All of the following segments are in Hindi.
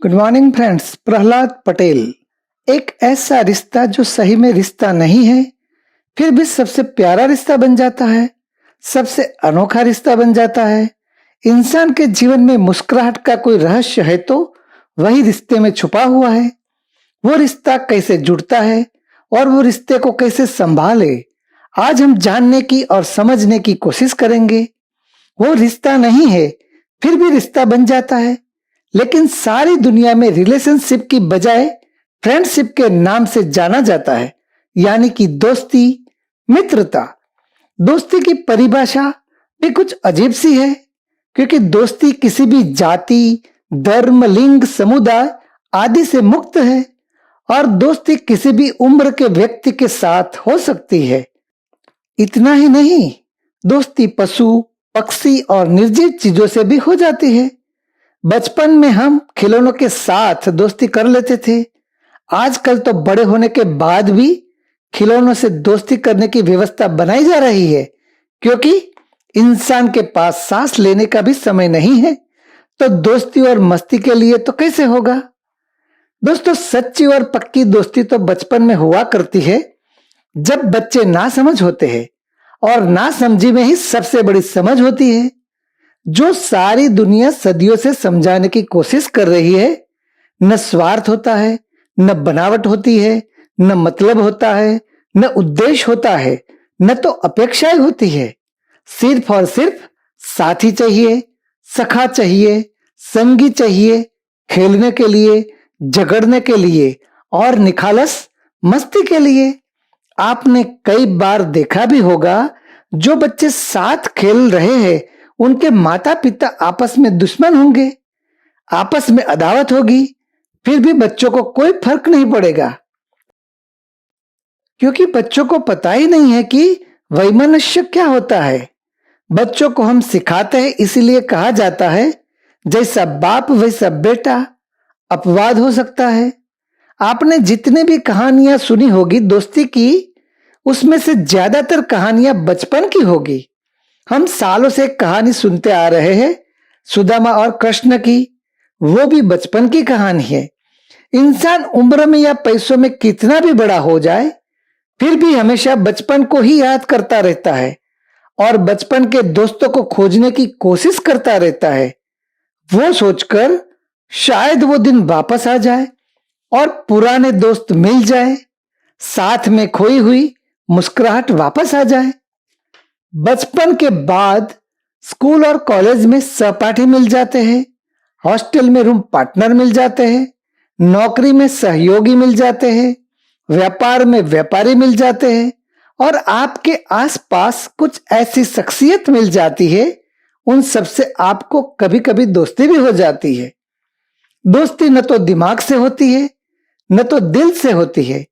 Good morning friends. Prahlad Patel. एक ऐसा रिश्ता जो सही में रिश्ता नहीं है, फिर भी सबसे प्यारा रिश्ता बन जाता है, सबसे अनोखा रिश्ता बन जाता है। इंसान के जीवन में मुस्कुराहट का कोई रहस्य है तो वही रिश्ते में छुपा हुआ है। वो रिश्ता कैसे जुड़ता है और वो रिश्ते को कैसे संभाले, आज हम जानने की और समझने की कोशिश करेंगे। वो रिश्ता नहीं है, फिर भी रिश्ता बन जाता है, लेकिन सारी दुनिया में रिलेशनशिप की बजाय फ्रेंडशिप के नाम से जाना जाता है, यानी कि दोस्ती, मित्रता। दोस्ती की परिभाषा भी कुछ अजीब सी है, क्योंकि दोस्ती किसी भी जाति, धर्म, लिंग, समुदाय आदि से मुक्त है और दोस्ती किसी भी उम्र के व्यक्ति के साथ हो सकती है। इतना ही नहीं, दोस्ती पशु, पक्षी और निर्जीव चीजों से भी हो जाती है। बचपन में हम खिलौनों के साथ दोस्ती कर लेते थे। आजकल तो बड़े होने के बाद भी खिलौनों से दोस्ती करने की व्यवस्था बनाई जा रही है, क्योंकि इंसान के पास सांस लेने का भी समय नहीं है, तो दोस्ती और मस्ती के लिए तो कैसे होगा। दोस्तों, सच्ची और पक्की दोस्ती तो बचपन में हुआ करती है, जब बच्चे नासमझ होते हैं, और नासमझी में ही सबसे बड़ी समझ होती है। जो सारी दुनिया सदियों से समझाने की कोशिश कर रही है। न स्वार्थ होता है, न बनावट होती है, न मतलब होता है, न उद्देश्य होता है, न तो अपेक्षाएं होती है। सिर्फ और सिर्फ साथी चाहिए, सखा चाहिए, संगी चाहिए, खेलने के लिए, झगड़ने के लिए और निखालस मस्ती के लिए। आपने कई बार देखा भी होगा, जो बच्चे साथ खेल रहे हैं उनके माता पिता आपस में दुश्मन होंगे, आपस में अदावत होगी, फिर भी बच्चों को कोई फर्क नहीं पड़ेगा, क्योंकि बच्चों को पता ही नहीं है कि वैमनस्य क्या होता है। बच्चों को हम सिखाते हैं, इसीलिए कहा जाता है जैसा बाप वैसा बेटा। अपवाद हो सकता है। आपने जितने भी कहानियां सुनी होगी दोस्ती की, उसमें से ज्यादातर कहानियां बचपन की होगी। हम सालों से एक कहानी सुनते आ रहे हैं, सुदामा और कृष्ण की। वो भी बचपन की कहानी है। इंसान उम्र में या पैसों में कितना भी बड़ा हो जाए, फिर भी हमेशा बचपन को ही याद करता रहता है और बचपन के दोस्तों को खोजने की कोशिश करता रहता है, वो सोचकर शायद वो दिन वापस आ जाए और पुराने दोस्त मिल जाए, साथ में खोई हुई मुस्कुराहट वापस आ जाए। बचपन के बाद स्कूल और कॉलेज में सहपाठी मिल जाते हैं, हॉस्टल में रूम पार्टनर मिल जाते हैं, नौकरी में सहयोगी मिल जाते हैं, व्यापार में व्यापारी मिल जाते हैं, और आपके आसपास कुछ ऐसी शख्सियत मिल जाती है, उन सबसे आपको कभी कभी दोस्ती भी हो जाती है। दोस्ती न तो दिमाग से होती है, न तो दिल से होती है।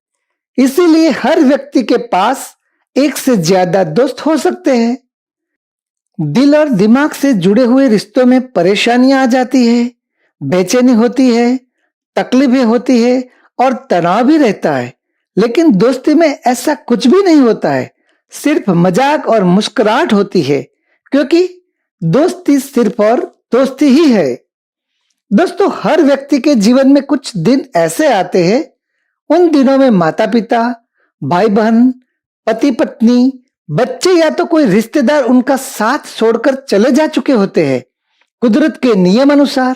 इसीलिए हर व्यक्ति के पास एक से ज्यादा दोस्त हो सकते हैं। दिल और दिमाग से जुड़े हुए रिश्तों में परेशानियां आ जाती है, बेचैनी होती है, तकलीफें होती है और तनाव भी रहता है, लेकिन दोस्ती में ऐसा कुछ भी नहीं होता है। सिर्फ मजाक और मुस्कुराहट होती है, क्योंकि दोस्ती सिर्फ और दोस्ती ही है। दोस्तों, हर व्यक्ति के जीवन में कुछ दिन ऐसे आते हैं, उन दिनों में माता पिता, भाई बहन, पति पत्नी, बच्चे या तो कोई रिश्तेदार उनका साथ छोड़कर चले जा चुके होते हैं, कुदरत के नियम अनुसार।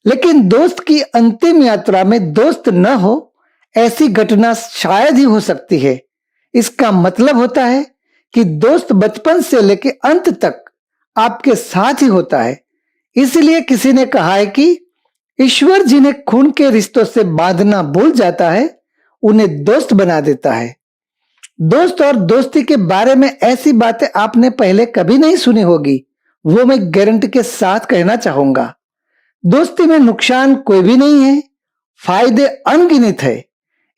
लेकिन दोस्त की अंतिम यात्रा में दोस्त न हो, ऐसी घटना शायद ही हो सकती है। इसका मतलब होता है कि दोस्त बचपन से लेकर अंत तक आपके साथ ही होता है। इसलिए किसी ने कहा है कि ईश्वर जिन्हें खून के रिश्तों से बांधना भूल जाता है, उन्हें दोस्त बना देता है। दोस्त और दोस्ती के बारे में ऐसी बातें आपने पहले कभी नहीं सुनी होगी, वो मैं गारंटी के साथ कहना चाहूंगा। दोस्ती में नुकसान कोई भी नहीं है, फायदे अनगिनत है।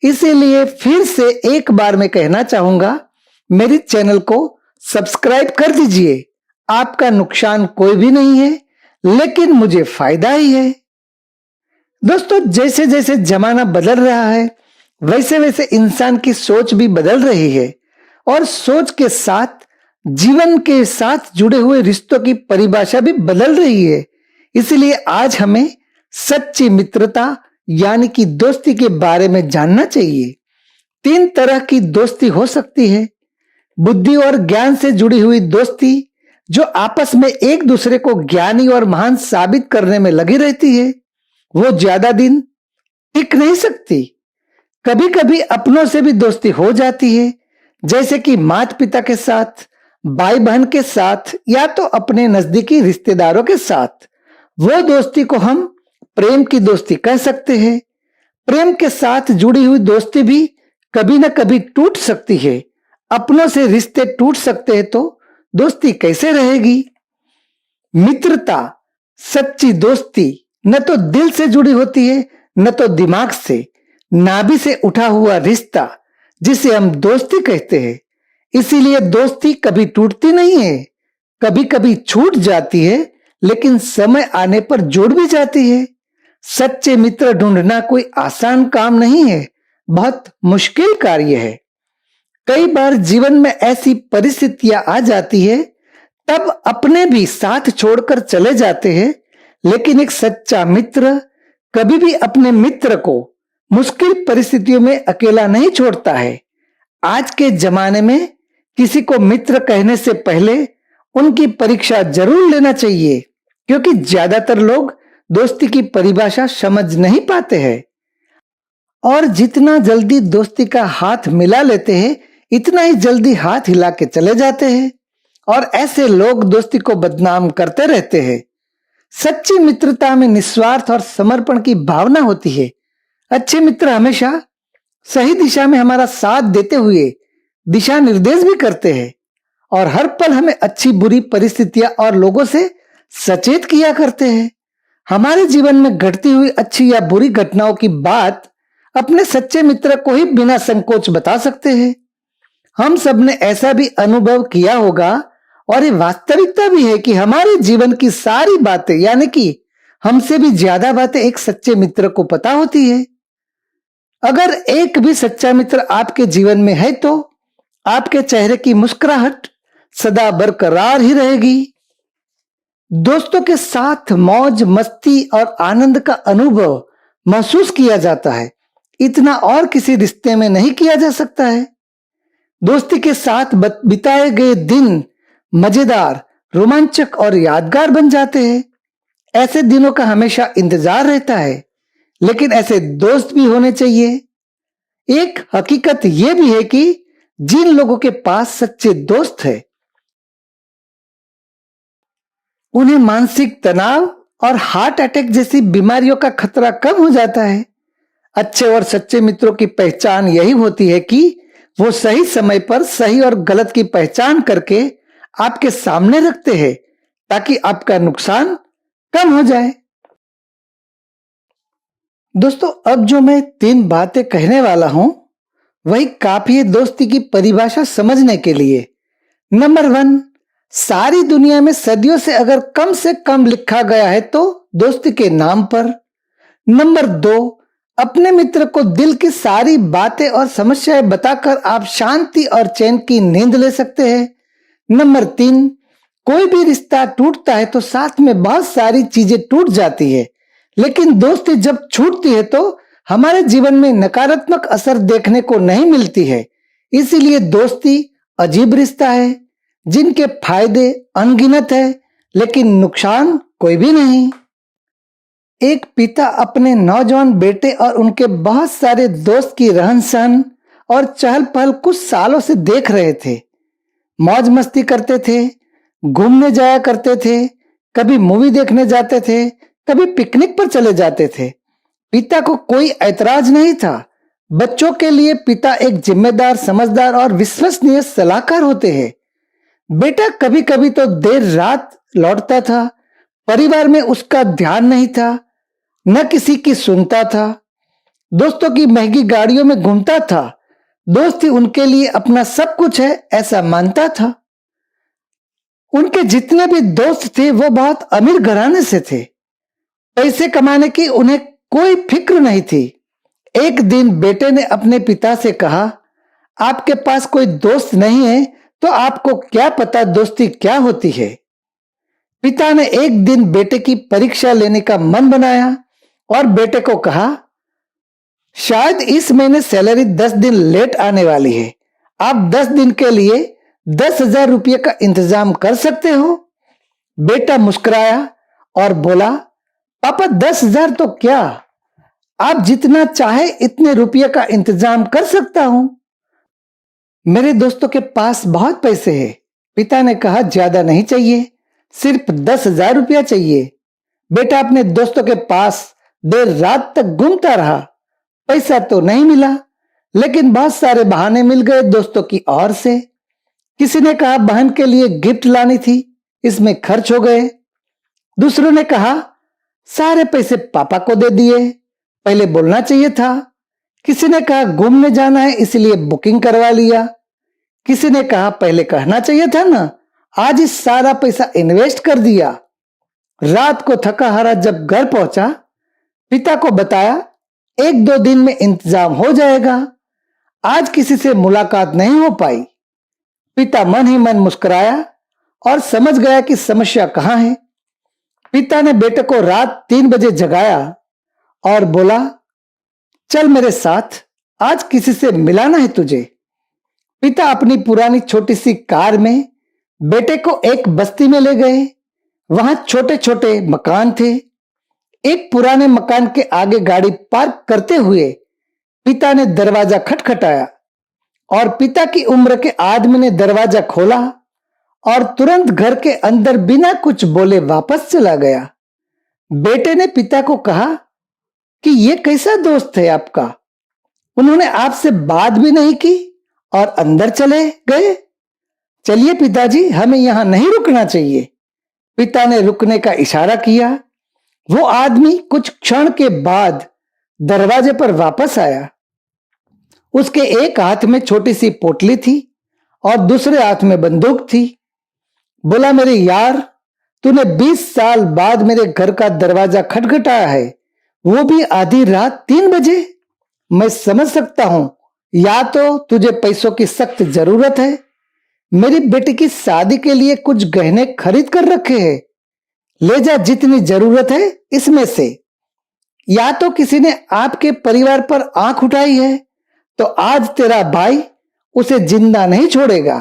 इसीलिए फिर से एक बार मैं कहना चाहूंगा, मेरी चैनल को सब्सक्राइब कर दीजिए। आपका नुकसान कोई भी नहीं है, लेकिन मुझे फायदा ही है। दोस्तों, जैसे जैसे जमाना बदल रहा है, वैसे वैसे इंसान की सोच भी बदल रही है, और सोच के साथ जीवन के साथ जुड़े हुए रिश्तों की परिभाषा भी बदल रही है। इसलिए आज हमें सच्ची मित्रता यानी कि दोस्ती के बारे में जानना चाहिए। 3 तरह की दोस्ती हो सकती है। बुद्धि और ज्ञान से जुड़ी हुई दोस्ती, जो आपस में एक दूसरे को ज्ञानी और महान साबित करने में लगी रहती है, वो ज्यादा दिन टिक नहीं सकती। कभी कभी अपनों से भी दोस्ती हो जाती है, जैसे कि माता पिता के साथ, भाई बहन के साथ, या तो अपने नजदीकी रिश्तेदारों के साथ। वो दोस्ती को हम प्रेम की दोस्ती कह सकते हैं। प्रेम के साथ जुड़ी हुई दोस्ती भी कभी न कभी टूट सकती है। अपनों से रिश्ते टूट सकते हैं तो दोस्ती कैसे रहेगी? मित्रता, सच्ची दोस्ती न तो दिल से जुड़ी होती है, न तो दिमाग से। नाभि से उठा हुआ रिश्ता जिसे हम दोस्ती कहते हैं। इसीलिए दोस्ती कभी टूटती नहीं है, कभी कभी छूट जाती है, लेकिन समय आने पर जुड़ भी जाती है। सच्चे मित्र ढूंढना कोई आसान काम नहीं है, बहुत मुश्किल कार्य है। कई बार जीवन में ऐसी परिस्थितियां आ जाती है, तब अपने भी साथ छोड़कर चले जाते हैं, लेकिन एक सच्चा मित्र कभी भी अपने मित्र को मुश्किल परिस्थितियों में अकेला नहीं छोड़ता है। आज के जमाने में किसी को मित्र कहने से पहले उनकी परीक्षा जरूर लेना चाहिए, क्योंकि ज्यादातर लोग दोस्ती की परिभाषा समझ नहीं पाते हैं और जितना जल्दी दोस्ती का हाथ मिला लेते हैं, इतना ही जल्दी हाथ हिला के चले जाते हैं और ऐसे लोग दोस्ती को बदनाम करते रहते हैं। सच्ची मित्रता में निस्वार्थ और समर्पण की भावना होती है। अच्छे मित्र हमेशा सही दिशा में हमारा साथ देते हुए दिशा निर्देश भी करते हैं और हर पल हमें अच्छी बुरी परिस्थितियां और लोगों से सचेत किया करते हैं। हमारे जीवन में घटती हुई अच्छी या बुरी घटनाओं की बात अपने सच्चे मित्र को ही बिना संकोच बता सकते हैं। हम सब ने ऐसा भी अनुभव किया होगा और ये वास्तविकता भी है कि हमारे जीवन की सारी बातें, यानी कि हमसे भी ज्यादा बातें एक सच्चे मित्र को पता होती है। अगर एक भी सच्चा मित्र आपके जीवन में है तो आपके चेहरे की मुस्कुराहट सदा बरकरार ही रहेगी। दोस्तों के साथ मौज मस्ती और आनंद का अनुभव महसूस किया जाता है, इतना और किसी रिश्ते में नहीं किया जा सकता है। दोस्ती के साथ बिताए गए दिन मजेदार, रोमांचक और यादगार बन जाते हैं। ऐसे दिनों का हमेशा इंतजार रहता है, लेकिन ऐसे दोस्त भी होने चाहिए। एक हकीकत यह भी है कि जिन लोगों के पास सच्चे दोस्त हैं, उन्हें मानसिक तनाव और हार्ट अटैक जैसी बीमारियों का खतरा कम हो जाता है। अच्छे और सच्चे मित्रों की पहचान यही होती है कि वो सही समय पर सही और गलत की पहचान करके आपके सामने रखते हैं, ताकि आपका नुकसान कम हो जाए। दोस्तों, अब जो मैं 3 बातें कहने वाला हूं, वही काफी है दोस्ती की परिभाषा समझने के लिए। नंबर 1, सारी दुनिया में सदियों से कम लिखा गया है तो दोस्ती के नाम पर। नंबर 2, अपने मित्र को दिल की सारी बातें और समस्याएं बताकर आप शांति और चैन की नींद ले सकते हैं। नंबर 3, कोई भी रिश्ता टूटता है तो साथ में बहुत सारी चीजें टूट जाती है, लेकिन दोस्ती जब छूटती है तो हमारे जीवन में नकारात्मक असर देखने को नहीं मिलती है। इसीलिए दोस्ती अजीब रिश्ता है, जिनके फायदे अनगिनत है, लेकिन नुकसान कोई भी नहीं। एक पिता अपने नौजवान बेटे और उनके बहुत सारे दोस्त की रहन सहन और चहल पहल कुछ सालों से देख रहे थे। मौज मस्ती करते थे, घूमने जाया करते थे, कभी मूवी देखने जाते थे, कभी पिकनिक पर चले जाते थे। पिता को कोई ऐतराज नहीं था। बच्चों के लिए पिता एक जिम्मेदार, समझदार और विश्वसनीय सलाहकार होते हैं। बेटा कभी कभी तो देर रात लौटता था, परिवार में उसका ध्यान नहीं था, न किसी की सुनता था, दोस्तों की महंगी गाड़ियों में घूमता था। दोस्ती उनके लिए अपना सब कुछ है ऐसा मानता था। उनके जितने भी दोस्त थे वो बहुत अमीर घराने से थे। पैसे कमाने की उन्हें कोई फिक्र नहीं थी। एक दिन बेटे ने अपने पिता से कहा, आपके पास कोई दोस्त नहीं है तो आपको क्या पता दोस्ती क्या होती है। पिता ने एक दिन बेटे की परीक्षा लेने का मन बनाया और बेटे को कहा, शायद इस महीने सैलरी 10 दिन लेट आने वाली है, आप 10 दिन के लिए 10,000 रुपये का इंतजाम कर सकते हो? बेटा मुस्कुराया और बोला, पापा 10,000 तो क्या, आप जितना चाहे इतने रुपये का इंतजाम कर सकता हूं। मेरे दोस्तों के पास बहुत पैसे हैं। पिता ने कहा, ज्यादा नहीं चाहिए, सिर्फ 10,000 रुपया चाहिए। बेटा अपने दोस्तों के पास देर रात तक घूमता रहा। पैसा तो नहीं मिला, लेकिन बहुत सारे बहाने मिल गए दोस्तों की ओर से। किसी ने कहा बहन के लिए गिफ्ट लानी थी, इसमें खर्च हो गए। दूसरों ने कहा सारे पैसे पापा को दे दिए, पहले बोलना चाहिए था। किसी ने कहा घूमने जाना है इसलिए बुकिंग करवा लिया। किसी ने कहा पहले कहना चाहिए था ना, आज इस सारा पैसा इन्वेस्ट कर दिया। रात को थका हारा जब घर पहुंचा, पिता को बताया 1-2 दिन में इंतजाम हो जाएगा, आज किसी से मुलाकात नहीं हो पाई। पिता मन ही मन मुस्कुराया और समझ गया कि समस्या कहां है। पिता ने बेटे को रात 3 बजे जगाया और बोला, चल मेरे साथ, आज किसी से मिलाना है तुझे। पिता अपनी पुरानी छोटी सी कार में बेटे को एक बस्ती में ले गए। वहां छोटे छोटे मकान थे। एक पुराने मकान के आगे गाड़ी पार्क करते हुए पिता ने दरवाजा खटखटाया और पिता की उम्र के आदमी ने दरवाजा खोला और तुरंत घर के अंदर बिना कुछ बोले वापस चला गया। बेटे ने पिता को कहा कि यह कैसा दोस्त है आपका, उन्होंने आपसे बात भी नहीं की और अंदर चले गए। चलिए पिताजी, हमें यहां नहीं रुकना चाहिए। पिता ने रुकने का इशारा किया। वो आदमी कुछ क्षण के बाद दरवाजे पर वापस आया। उसके एक हाथ में छोटी सी पोटली थी और दूसरे हाथ में बंदूक थी। बोला, मेरे यार, तूने 20 साल बाद मेरे घर का दरवाजा खटखटाया है, वो भी आधी रात 3 बजे। मैं समझ सकता हूं, या तो तुझे पैसों की सख्त जरूरत है, मेरी बेटी की शादी के लिए कुछ गहने खरीद कर रखे हैं, ले जा जितनी जरूरत है इसमें से, या तो किसी ने आपके परिवार पर आंख उठाई है तो आज तेरा भाई उसे जिंदा नहीं छोड़ेगा।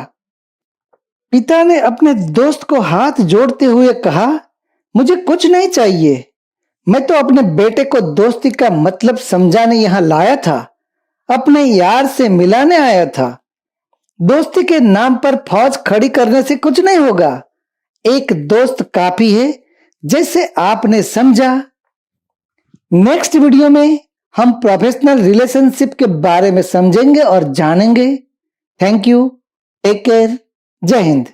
पिता ने अपने दोस्त को हाथ जोड़ते हुए कहा, मुझे कुछ नहीं चाहिए, मैं तो अपने बेटे को दोस्ती का मतलब समझाने यहां लाया था, अपने यार से मिलाने आया था। दोस्ती के नाम पर फौज खड़ी करने से कुछ नहीं होगा, एक दोस्त काफी है, जैसे आपने समझा। नेक्स्ट वीडियो में हम प्रोफेशनल रिलेशनशिप के बारे में समझेंगे और जानेंगे। थैंक यू, टेक केयर, जय हिंद।